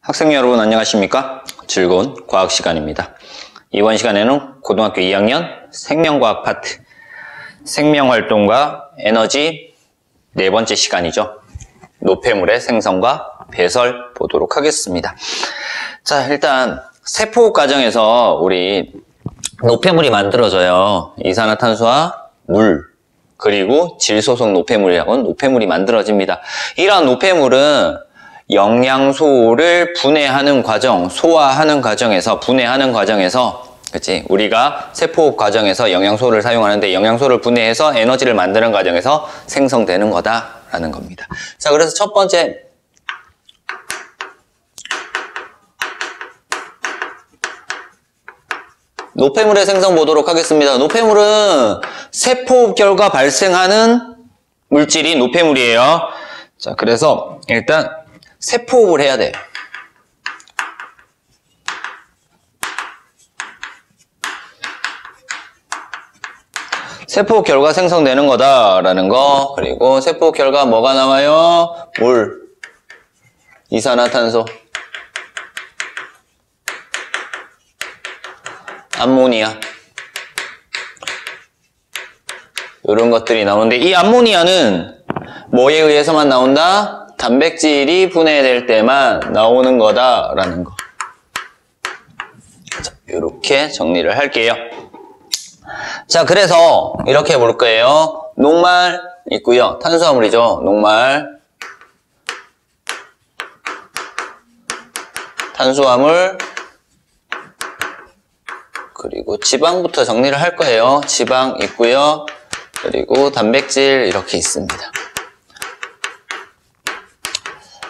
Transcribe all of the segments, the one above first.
학생 여러분 안녕하십니까? 즐거운 과학 시간입니다. 이번 시간에는 고등학교 2학년 생명과학 파트 생명활동과 에너지 네 번째 시간이죠. 노폐물의 생성과 배설 보도록 하겠습니다. 자, 일단 세포 과정에서 우리 노폐물이 만들어져요. 이산화탄소와 물 그리고 질소속 노폐물이라고 노폐물이 만들어집니다. 이러한 노폐물은 영양소를 분해하는 과정, 소화하는 과정에서 분해하는 과정에서 그치? 우리가 세포 과정에서 영양소를 사용하는데 영양소를 분해해서 에너지를 만드는 과정에서 생성되는 거다라는 겁니다. 자, 그래서 첫 번째 노폐물의 생성 보도록 하겠습니다. 노폐물은 세포 결과 발생하는 물질이 노폐물이에요. 자, 그래서 일단 세포호흡을 해야 돼요. 세포 결과 생성되는 거다라는 거. 그리고 세포 결과 뭐가 나와요? 물, 이산화탄소, 암모니아 이런 것들이 나오는데 이 암모니아는 뭐에 의해서만 나온다? 단백질이 분해될 때만 나오는 거다라는 거. 자, 이렇게 정리를 할게요. 자, 그래서 이렇게 볼 거예요. 녹말 있고요. 탄수화물이죠. 녹말, 탄수화물, 그리고 지방부터 정리를 할 거예요. 지방 있고요. 그리고 단백질 이렇게 있습니다.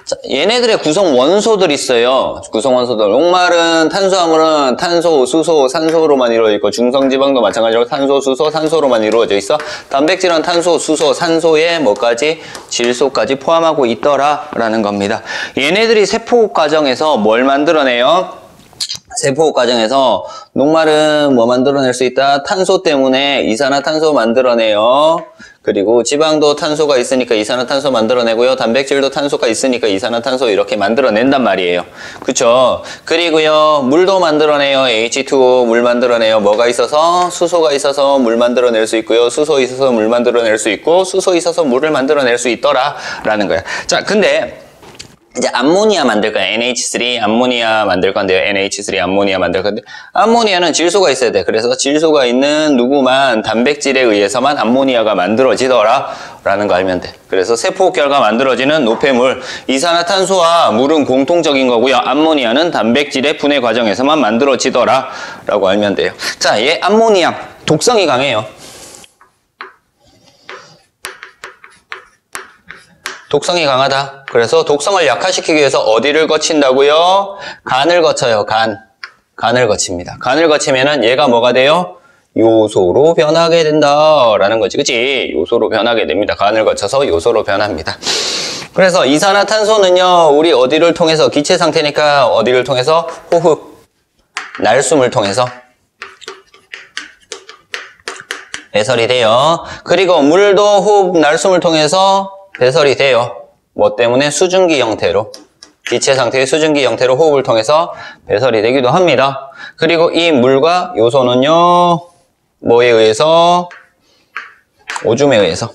자, 얘네들의 구성 원소들 있어요. 구성 원소들. 녹말은 탄수화물은 탄소, 수소, 산소로만 이루어져 있고 중성지방도 마찬가지로 탄소, 수소, 산소로만 이루어져 있어. 단백질은 탄소, 수소, 산소에 뭐까지? 질소까지 포함하고 있더라라는 겁니다. 얘네들이 세포 과정에서 뭘 만들어내요? 세포 과정에서 녹말은 뭐 만들어낼 수 있다? 탄소 때문에 이산화탄소 만들어내요. 그리고 지방도 탄소가 있으니까 이산화탄소 만들어내고요. 단백질도 탄소가 있으니까 이산화탄소 이렇게 만들어낸단 말이에요. 그쵸? 그리고요. 물도 만들어내요. H2O 물 만들어내요. 뭐가 있어서? 수소가 있어서 물 만들어낼 수 있고요. 수소 있어서 물 만들어낼 수 있고 수소 있어서 물을 만들어낼 수 있더라 라는 거야. 자, 근데 이제 암모니아 만들 거야. NH3 암모니아 만들 건데요. NH3 암모니아 만들 건데 암모니아는 질소가 있어야 돼. 그래서 질소가 있는 누구만 단백질에 의해서만 암모니아가 만들어지더라 라는 거 알면 돼. 그래서 세포 결과 만들어지는 노폐물 이산화탄소와 물은 공통적인 거고요. 암모니아는 단백질의 분해 과정에서만 만들어지더라 라고 알면 돼요. 자, 얘 암모니아 독성이 강해요. 독성이 강하다. 그래서 독성을 약화시키기 위해서 어디를 거친다고요? 간을 거쳐요. 간을 거칩니다. 간을 거치면은 얘가 뭐가 돼요? 요소로 변하게 된다라는 거지. 그치? 요소로 변하게 됩니다. 간을 거쳐서 요소로 변합니다. 그래서 이산화탄소는요. 우리 어디를 통해서 기체 상태니까 어디를 통해서? 호흡, 날숨을 통해서 배설이 돼요. 그리고 물도 호흡, 날숨을 통해서 배설이 돼요. 뭐 때문에? 수증기 형태로. 기체 상태의 수증기 형태로 호흡을 통해서 배설이 되기도 합니다. 그리고 이 물과 요소는요. 뭐에 의해서? 오줌에 의해서.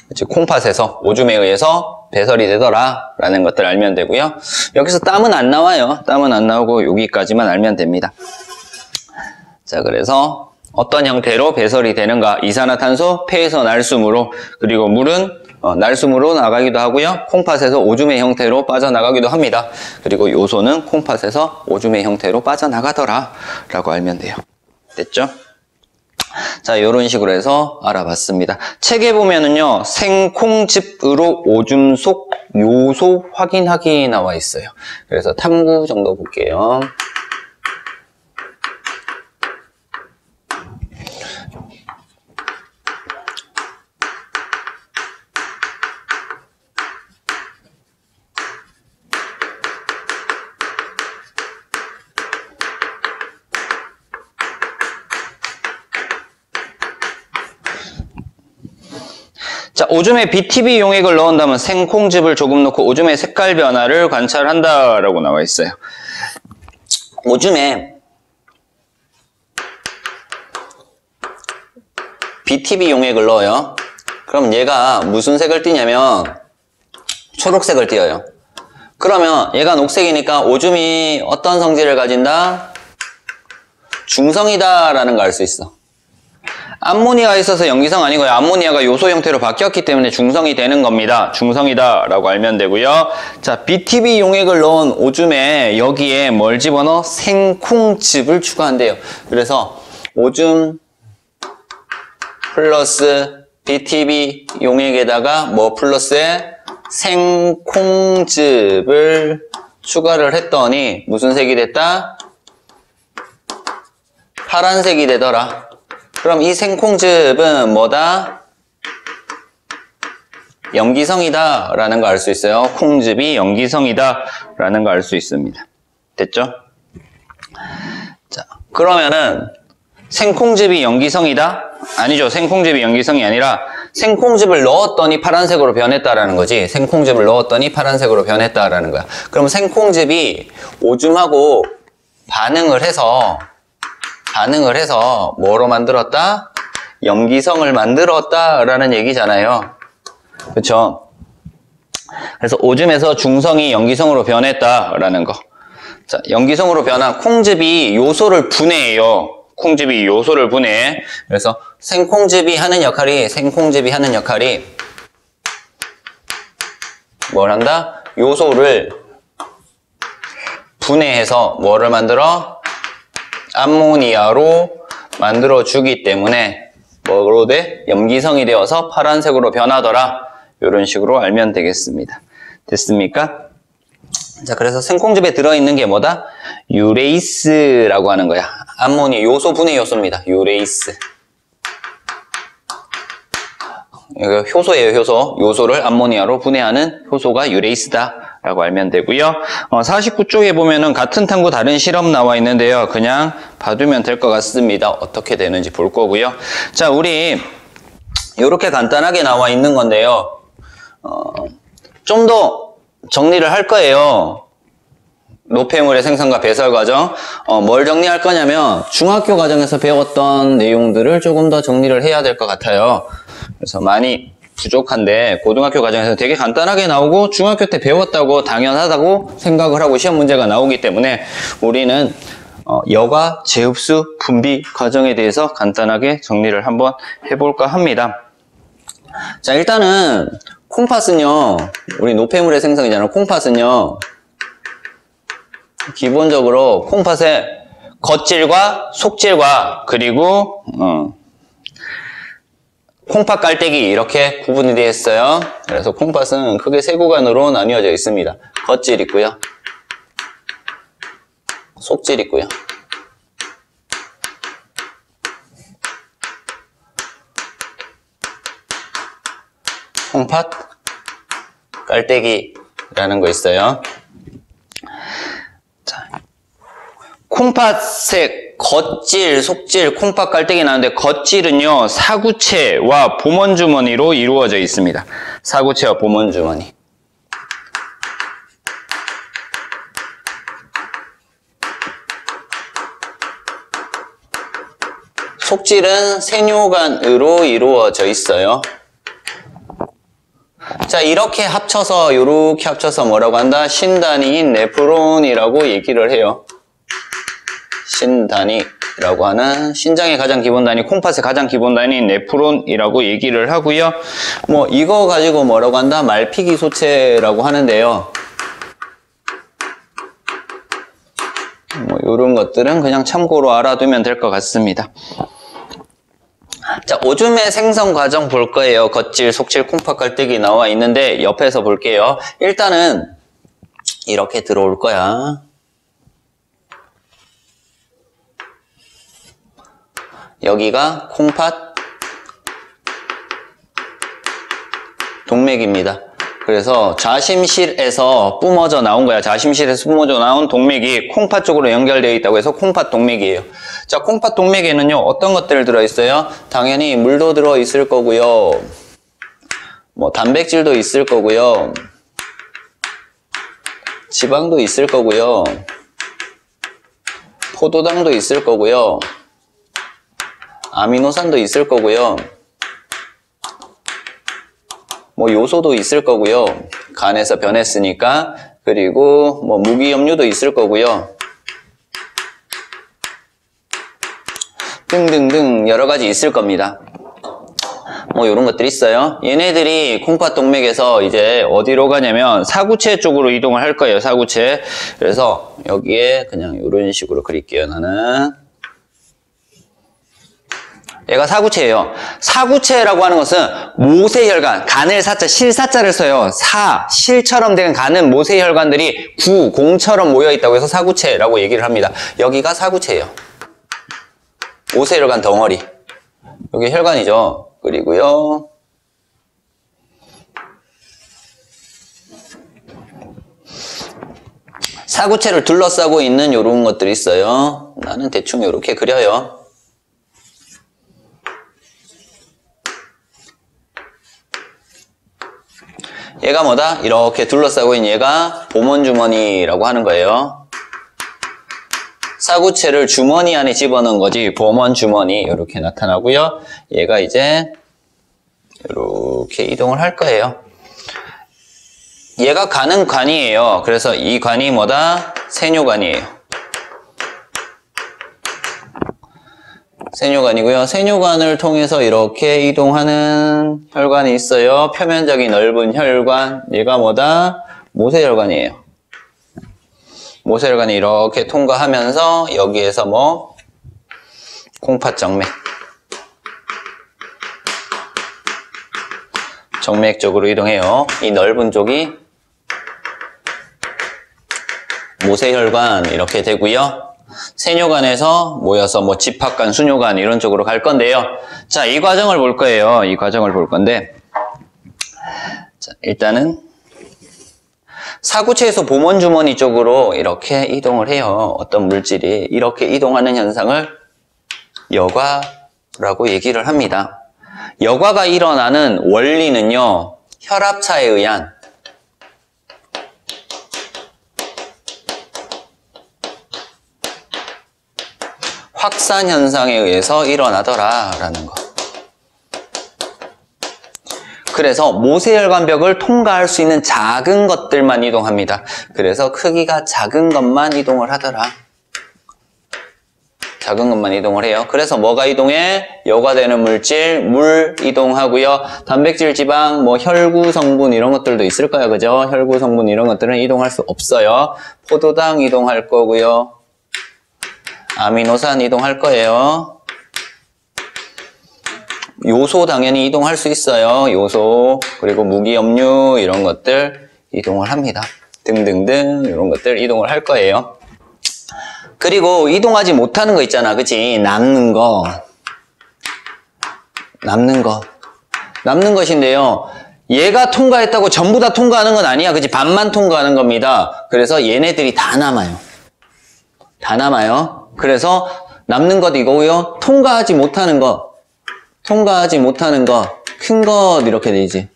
그치, 콩팥에서 오줌에 의해서 배설이 되더라 라는 것들 알면 되고요. 여기서 땀은 안 나와요. 땀은 안 나오고 여기까지만 알면 됩니다. 자, 그래서 어떤 형태로 배설이 되는가? 이산화탄소, 폐에서 날숨으로, 그리고 물은 날숨으로 나가기도 하고요. 콩팥에서 오줌의 형태로 빠져나가기도 합니다. 그리고 요소는 콩팥에서 오줌의 형태로 빠져나가더라 라고 알면 돼요. 됐죠? 자, 이런 식으로 해서 알아봤습니다. 책에 보면은요, 생콩즙으로 오줌 속 요소 확인하기 나와 있어요. 그래서 탐구 정도 볼게요. 자, 자, 오줌에 BTB 용액을 넣은다면 생콩즙을 조금 넣고 오줌의 색깔 변화를 관찰한다라고 나와 있어요. 오줌에 BTB 용액을 넣어요. 그럼 얘가 무슨 색을 띠냐면 초록색을 띠어요. 그러면 얘가 녹색이니까 오줌이 어떤 성질을 가진다? 중성이다 라는 걸 알 수 있어. 암모니아가 있어서 염기성 아니고요. 암모니아가 요소 형태로 바뀌었기 때문에 중성이 되는 겁니다. 중성이다 라고 알면 되고요. 자, BTB 용액을 넣은 오줌에 여기에 뭘 집어넣어? 생콩즙을 추가한대요. 그래서 오줌 플러스 BTB 용액에다가 뭐 플러스에 생콩즙을 추가를 했더니 무슨 색이 됐다? 파란색이 되더라. 그럼 이 생콩즙은 뭐다? 염기성이다 라는 거 알 수 있어요. 콩즙이 염기성이다 라는 거 알 수 있습니다. 됐죠? 자, 그러면은 생콩즙이 염기성이다? 아니죠. 생콩즙이 염기성이 아니라 생콩즙을 넣었더니 파란색으로 변했다라는 거지. 생콩즙을 넣었더니 파란색으로 변했다라는 거야. 그럼 생콩즙이 오줌하고 반응을 해서 뭐로 만들었다? 염기성을 만들었다라는 얘기잖아요. 그렇죠? 그래서 오줌에서 중성이 염기성으로 변했다라는 거. 자, 염기성으로 변한 콩즙이 요소를 분해해요. 콩즙이 요소를 분해해. 그래서 생콩즙이 하는 역할이 뭘 한다? 요소를 분해해서 뭐를 만들어? 암모니아로 만들어주기 때문에 뭐로 돼? 염기성이 되어서 파란색으로 변하더라. 이런 식으로 알면 되겠습니다. 됐습니까? 자, 그래서 생콩즙에 들어있는 게 뭐다? 유레이스라고 하는 거야. 암모니아 요소 분해 요소입니다. 유레이스. 이거 효소예요, 효소. 요소를 암모니아로 분해하는 효소가 유레이스다 라고 알면 되고요. 49쪽에 보면은 같은 탐구 다른 실험 나와 있는데요. 그냥 봐두면 될 것 같습니다. 어떻게 되는지 볼 거고요. 자, 우리 이렇게 간단하게 나와 있는 건데요. 좀 더 정리를 할 거예요. 노폐물의 생성과 배설 과정. 뭘 정리할 거냐면 중학교 과정에서 배웠던 내용들을 조금 더 정리를 해야 될 것 같아요. 그래서 많이 부족한데 고등학교 과정에서 되게 간단하게 나오고 중학교 때 배웠다고 당연하다고 생각을 하고 시험 문제가 나오기 때문에 우리는 여과, 재흡수, 분비 과정에 대해서 간단하게 정리를 한번 해볼까 합니다. 자, 일단은 콩팥은요, 우리 노폐물의 생성이잖아요. 콩팥은요, 기본적으로 콩팥의 겉질과 속질과 그리고 콩팥 깔때기 이렇게 구분이 되어 있어요. 그래서 콩팥은 크게 세 구간으로 나뉘어져 있습니다. 겉질 있고요, 속질 있고요, 콩팥 깔때기라는 거 있어요. 자, 콩팥의 겉질, 속질, 콩팥 깔때기 나오는데 겉질은요, 사구체와 보먼주머니로 이루어져 있습니다. 사구체와 보먼주머니. 속질은 세뇨관으로 이루어져 있어요. 자, 이렇게 합쳐서 뭐라고 한다? 신단위인 네프론이라고 얘기를 해요. 신단위라고 하는 신장의 가장 기본 단위, 콩팥의 가장 기본 단위인 네프론이라고 얘기를 하고요. 뭐 이거 가지고 뭐라고 한다? 말피기소체라고 하는데요. 뭐 이런 것들은 그냥 참고로 알아두면 될 것 같습니다. 자, 오줌의 생성 과정 볼 거예요. 겉질, 속질, 콩팥 깔때기 나와 있는데 옆에서 볼게요. 일단은 이렇게 들어올 거야. 여기가 콩팥 동맥입니다. 그래서 좌심실에서 뿜어져 나온 거야. 좌심실에서 뿜어져 나온 동맥이 콩팥 쪽으로 연결되어 있다고 해서 콩팥 동맥이에요. 자, 콩팥 동맥에는요, 어떤 것들 들어있어요? 당연히 물도 들어있을 거고요. 뭐 단백질도 있을 거고요. 지방도 있을 거고요. 포도당도 있을 거고요. 아미노산도 있을 거고요. 뭐 요소도 있을 거고요. 간에서 변했으니까. 그리고 뭐 무기염료도 있을 거고요. 등등등 여러 가지 있을 겁니다. 뭐 이런 것들이 있어요. 얘네들이 콩팥동맥에서 이제 어디로 가냐면 사구체 쪽으로 이동을 할 거예요. 사구체. 그래서 여기에 그냥 이런 식으로 그릴게요. 나는 얘가 사구체예요. 사구체라고 하는 것은 모세혈관, 간을 사자, 실사자를 써요. 실처럼 된 간은 모세혈관들이 공처럼 모여있다고 해서 사구체라고 얘기를 합니다. 여기가 사구체예요. 모세혈관 덩어리. 여기 혈관이죠. 그리고요. 사구체를 둘러싸고 있는 이런 것들이 있어요. 나는 대충 이렇게 그려요. 얘가 뭐다? 이렇게 둘러싸고 있는 얘가 보먼주머니라고 하는 거예요. 사구체를 주머니 안에 집어넣은 거지 보먼주머니 이렇게 나타나고요. 얘가 이제 이렇게 이동을 할 거예요. 얘가 가는 관이에요. 그래서 이 관이 뭐다? 세뇨관이에요. 세뇨관이고요. 세뇨관을 통해서 이렇게 이동하는 혈관이 있어요. 표면적인 넓은 혈관. 얘가 뭐다? 모세혈관이에요. 모세혈관이 이렇게 통과하면서 여기에서 뭐 콩팥정맥. 정맥 쪽으로 이동해요. 이 넓은 쪽이 모세혈관 이렇게 되고요. 세뇨관에서 모여서 뭐 집합관, 수뇨관 이런 쪽으로 갈 건데요. 자, 이 과정을 볼 거예요. 이 과정을 볼 건데 자, 일단은 사구체에서 보먼주머니 쪽으로 이렇게 이동을 해요. 어떤 물질이 이렇게 이동하는 현상을 여과라고 얘기를 합니다. 여과가 일어나는 원리는요. 혈압차에 의한 확산 현상에 의해서 일어나더라라는 거. 그래서 모세혈관벽을 통과할 수 있는 작은 것들만 이동합니다. 그래서 크기가 작은 것만 이동을 하더라. 작은 것만 이동을 해요. 그래서 뭐가 이동해? 여과되는 물질, 물 이동하고요. 단백질, 지방, 뭐 혈구 성분 이런 것들도 있을 거예요. 그죠? 혈구 성분 이런 것들은 이동할 수 없어요. 포도당 이동할 거고요. 아미노산 이동할 거예요. 요소 당연히 이동할 수 있어요. 요소, 그리고 무기염류 이런 것들 이동을 합니다. 등등등 이런 것들 이동을 할 거예요. 그리고 이동하지 못하는 거 있잖아. 그치? 남는 것인데요. 얘가 통과했다고 전부 다 통과하는 건 아니야. 그치? 반만 통과하는 겁니다. 그래서 얘네들이 다 남아요. 다 남아요. 그래서 남는 것 이거고요. 통과하지 못하는 것, 큰 것 이렇게 되지.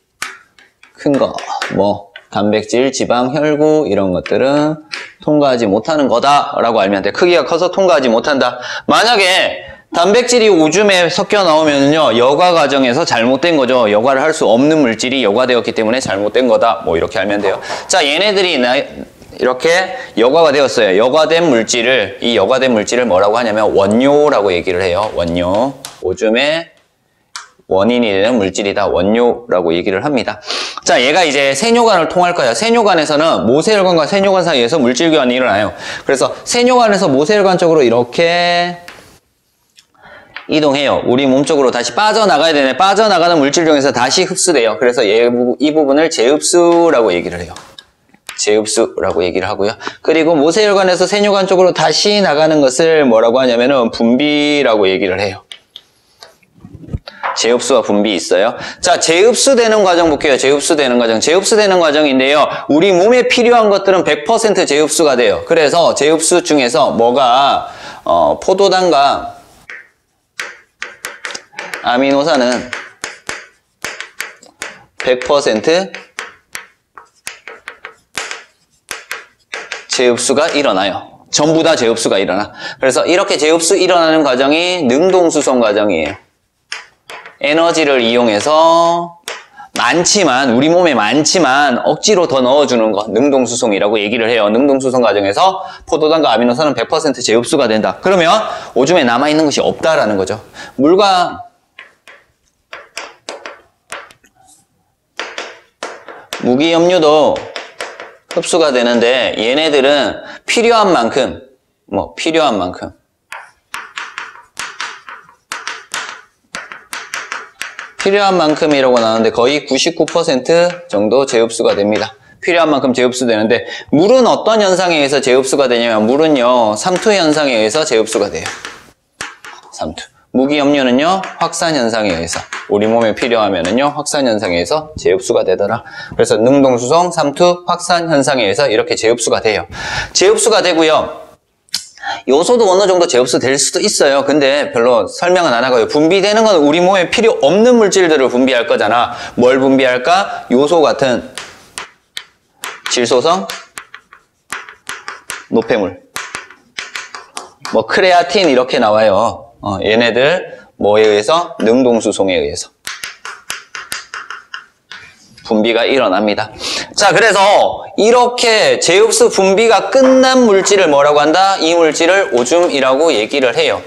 큰 거, 뭐 단백질, 지방, 혈구 이런 것들은 통과하지 못하는 거다라고 알면 돼. 크기가 커서 통과하지 못한다. 만약에 단백질이 오줌에 섞여 나오면요, 여과 과정에서 잘못된 거죠. 여과를 할 수 없는 물질이 여과되었기 때문에 잘못된 거다. 뭐 이렇게 알면 돼요. 자, 얘네들이 이렇게 여과가 되었어요. 이 여과된 물질을 뭐라고 하냐면 원료라고 얘기를 해요. 원료. 오줌의 원인이 되는 물질이다. 원료라고 얘기를 합니다. 자, 얘가 이제 세뇨관을 통할 거예요. 세뇨관에서는 모세혈관과 세뇨관 사이에서 물질 교환이 일어나요. 그래서 세뇨관에서 모세혈관 쪽으로 이렇게 이동해요. 우리 몸 쪽으로 다시 빠져나가야 되네. 빠져나가는 물질 중에서 다시 흡수돼요. 그래서 이 부분을 재흡수라고 얘기를 해요. 재흡수라고 얘기를 하고요. 그리고 모세혈관에서 세뇨관 쪽으로 다시 나가는 것을 뭐라고 하냐면은 분비라고 얘기를 해요. 재흡수와 분비 있어요. 자, 재흡수되는 과정 볼게요. 재흡수되는 과정인데요. 우리 몸에 필요한 것들은 100% 재흡수가 돼요. 그래서 재흡수 중에서 뭐가 포도당과 아미노산은 100% 재흡수가 일어나요. 전부 다 재흡수가 일어나. 그래서 이렇게 재흡수 일어나는 과정이 능동수송 과정이에요. 에너지를 이용해서 많지만, 우리 몸에 많지만 억지로 더 넣어주는 거 능동수송이라고 얘기를 해요. 능동수송 과정에서 포도당과 아미노산은 100% 재흡수가 된다. 그러면 오줌에 남아있는 것이 없다라는 거죠. 물과 무기염료도 흡수가 되는데 얘네들은 필요한 만큼 필요한 만큼이라고 나오는데 거의 99% 정도 재흡수가 됩니다. 필요한 만큼 재흡수되는데 물은 어떤 현상에 의해서 재흡수가 되냐면 물은요 삼투 현상에 의해서 재흡수가 돼요. 삼투. 무기염료는요 확산 현상에 의해서 우리 몸에 필요하면은요 확산 현상에 의해서 재흡수가 되더라. 그래서 능동수송, 삼투, 확산 현상에 의해서 이렇게 재흡수가 돼요. 재흡수가 되고요. 요소도 어느 정도 재흡수 될 수도 있어요. 근데 별로 설명은 안 하고요. 분비되는 건 우리 몸에 필요 없는 물질들을 분비할 거잖아. 뭘 분비할까? 요소 같은 질소성 노폐물. 뭐 크레아틴 이렇게 나와요. 얘네들 뭐에 의해서? 능동수송에 의해서 분비가 일어납니다. 자, 그래서 이렇게 재흡수 분비가 끝난 물질을 뭐라고 한다? 이 물질을 오줌이라고 얘기를 해요.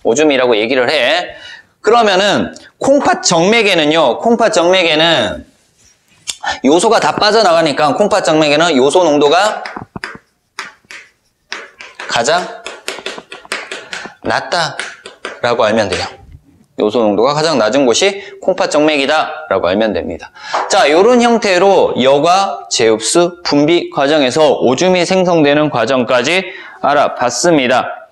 오줌이라고 얘기를 해. 그러면은 콩팥 정맥에는요. 콩팥 정맥에는 요소가 다 빠져나가니까 콩팥 정맥에는 요소 농도가 가장 낮다라고 알면 돼요. 요소 농도가 가장 낮은 곳이 콩팥 정맥이다라고 알면 됩니다. 자, 이런 형태로 여과 재흡수 분비 과정에서 오줌이 생성되는 과정까지 알아봤습니다.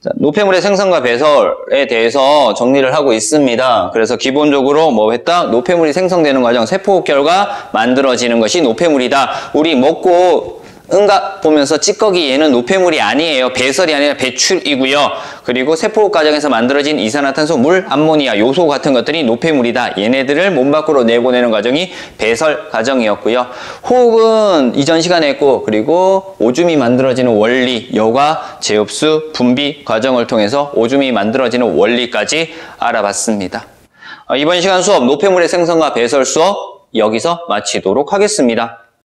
자, 노폐물의 생성과 배설에 대해서 정리를 하고 있습니다. 그래서 기본적으로 뭐 했다? 노폐물이 생성되는 과정, 세포 결과 만들어지는 것이 노폐물이다. 우리 먹고 응가 보면서 찌꺼기 얘는 노폐물이 아니에요. 배설이 아니라 배출이고요. 그리고 세포 과정에서 만들어진 이산화탄소, 물, 암모니아, 요소 같은 것들이 노폐물이다. 얘네들을 몸 밖으로 내보내는 과정이 배설 과정이었고요. 호흡은 이전 시간에 했고, 그리고 오줌이 만들어지는 원리, 여과, 재흡수, 분비 과정을 통해서 오줌이 만들어지는 원리까지 알아봤습니다. 이번 시간 수업 노폐물의 생성과 배설 수업 여기서 마치도록 하겠습니다.